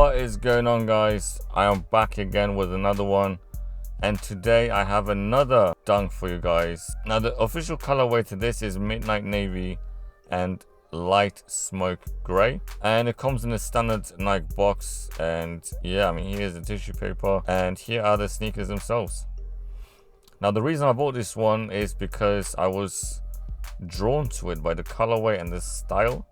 What is going on, guys? I am back again with another one, and today I have another dunk for you guys. Now the official colorway to this is Midnight Navy and Light Smoke Gray, and it comes in a standard Nike box. And yeah, I mean, here's the tissue paper and here are the sneakers themselves. Now the reason I bought this one is because I was drawn to it by the colorway and the style.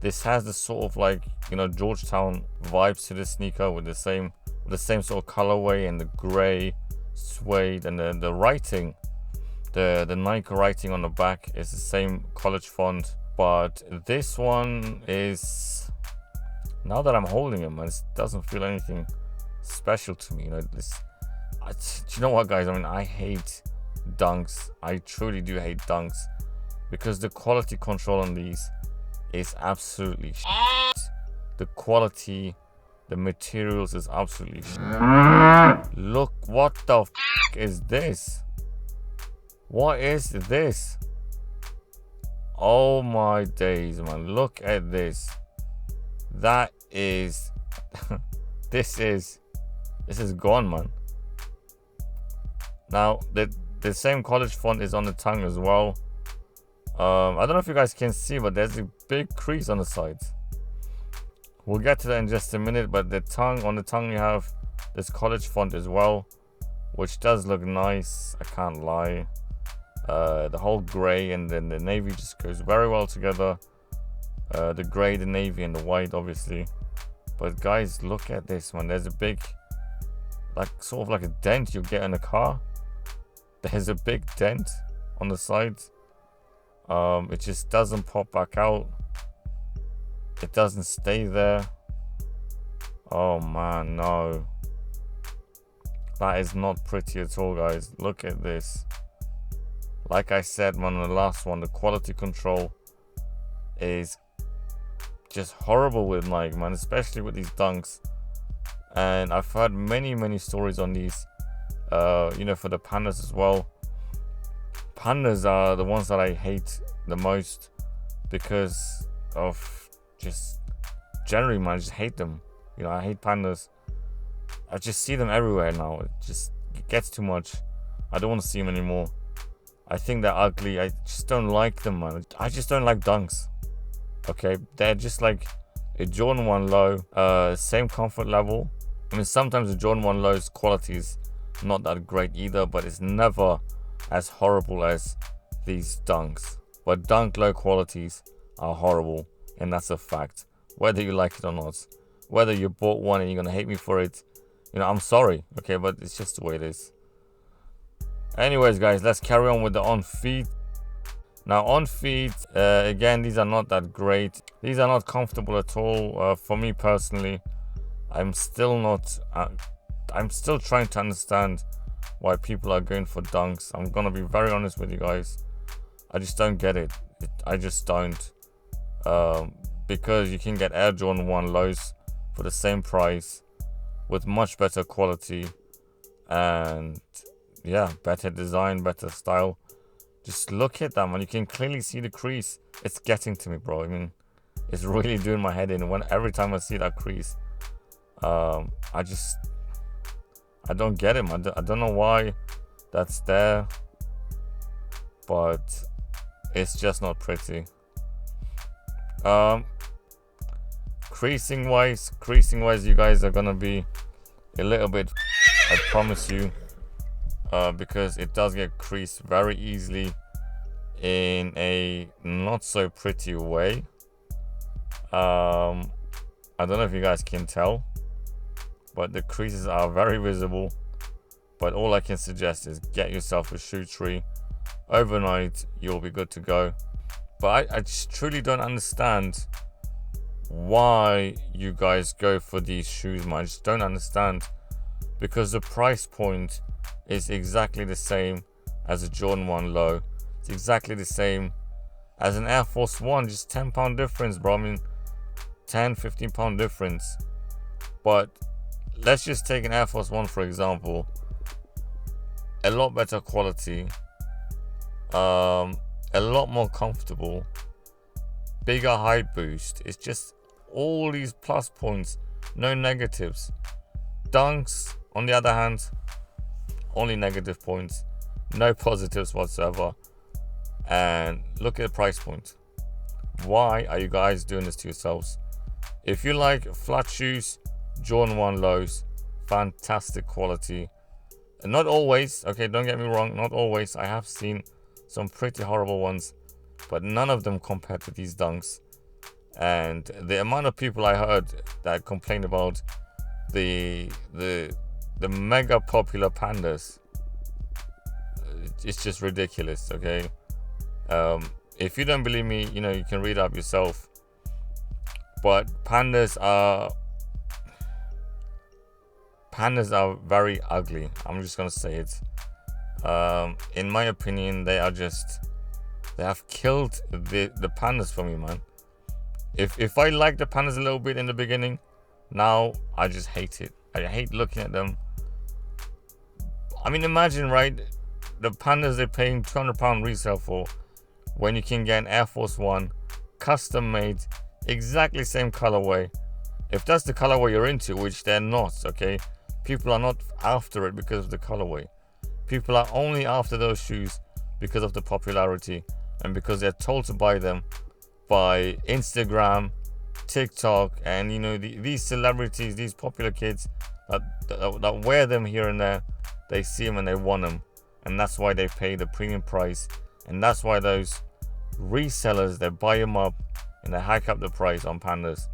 This has the sort of, like, you know, Georgetown vibes to the sneaker with the same sort of colorway and the gray suede, and the writing, the Nike writing on the back is the same college font. But this one is, now that I'm holding it, it doesn't feel anything special to me. You know, do you know what, guys? I mean, I hate dunks. I truly do hate dunks because the quality control on these is absolutely shit. The quality, the materials is absolutely shit. Look, what the f is this? What is this? Oh my days, man. Look at this. That is this is gone, man. Now the same college font is on the tongue as well. I don't know if you guys can see, but there's a big crease on the sides. We'll get to that in just a minute. But on the tongue you have this college font as well, which does look nice, I can't lie. The whole gray and then the navy just goes very well together. The gray, the navy, and the white, obviously. But guys, look at this, man. There's a big, like, sort of like a dent you get in a car. There's a big dent on the sides. It just doesn't pop back out. It doesn't stay there. Oh man, no. That is not pretty at all, guys. Look at this. Like I said, man, on the last one, the quality control is just horrible with Nike, man, especially with these dunks. And I've heard many stories on these, you know, for the pandas as well. Pandas are the ones that I hate the most because of just generally, man, I just hate them. You know, I hate pandas. I just see them everywhere now. It gets too much. I don't want to see them anymore. I think they're ugly. I just don't like them, man. I just don't like dunks. Okay, they're just like a Jordan 1 low, same comfort level. I mean, sometimes the Jordan 1 low's quality is not that great either, but it's never as horrible as these dunks. But dunk low qualities are horrible, and that's a fact, whether you like it or not. Whether you bought one and you're gonna hate me for it, you know, I'm sorry, okay, but it's just the way it is. Anyways, guys, let's carry on with the on feet. Now on feet, again, these are not that great. These are not comfortable at all. For me personally, I'm still trying to understand why people are going for dunks. I'm gonna be very honest with you guys. I just don't get it. I just don't. Because you can get Air Jordan 1 lows for the same price with much better quality and, yeah, better design, better style. Just look at that, man. You can clearly see the crease. It's getting to me, bro. I mean, it's really doing my head in. Every time I see that crease, I don't get it, man. I don't know why that's there, but it's just not pretty. Creasing wise, you guys are gonna be a little bit, I promise you, because it does get creased very easily in a not so pretty way. I don't know if you guys can tell, but the creases are very visible. But all I can suggest is get yourself a shoe tree. Overnight, you'll be good to go. But I just truly don't understand why you guys go for these shoes, man. I just don't understand, because the price point is exactly the same as a Jordan 1 low. It's exactly the same as an Air Force 1, just £10 difference, bro. I mean, 10-15 pound difference. But let's just take an Air Force 1 for example. A lot better quality, a lot more comfortable, bigger height boost. It's just all these plus points no negatives. Dunks, on the other hand, only negative points, no positives whatsoever. And look at the price point. Why are you guys doing this to yourselves? If you like flat shoes, Jordan 1 lows, fantastic quality. And not always, okay, don't get me wrong, not always. I have seen some pretty horrible ones, but none of them compared to these Dunks. And the amount of people I heard that complained about the mega popular Pandas, it's just ridiculous, okay? If you don't believe me, you know, you can read up yourself. But pandas are very ugly. I'm just gonna say it. In my opinion, they have killed the pandas for me, man. If I liked the pandas a little bit in the beginning, now I just hate it. I hate looking at them. I mean, imagine, right? The pandas they're paying £200 resale for, when you can get an Air Force One, custom made, exactly same colorway. If that's the colorway you're into, which they're not, okay? People are not after it because of the colorway. People are only after those shoes because of the popularity and because they're told to buy them by Instagram, TikTok, and you know, these celebrities, these popular kids that wear them here and there. They see them and they want them, and that's why they pay the premium price, and that's why those resellers, they buy them up and they hike up the price on pandas,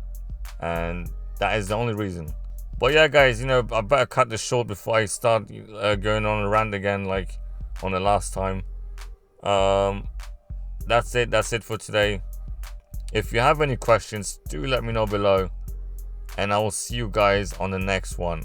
and that is the only reason. But yeah, guys, you know, I better cut this short before I start going on a rant again like on the last time. That's it for today. If you have any questions, do let me know below, and I will see you guys on the next one.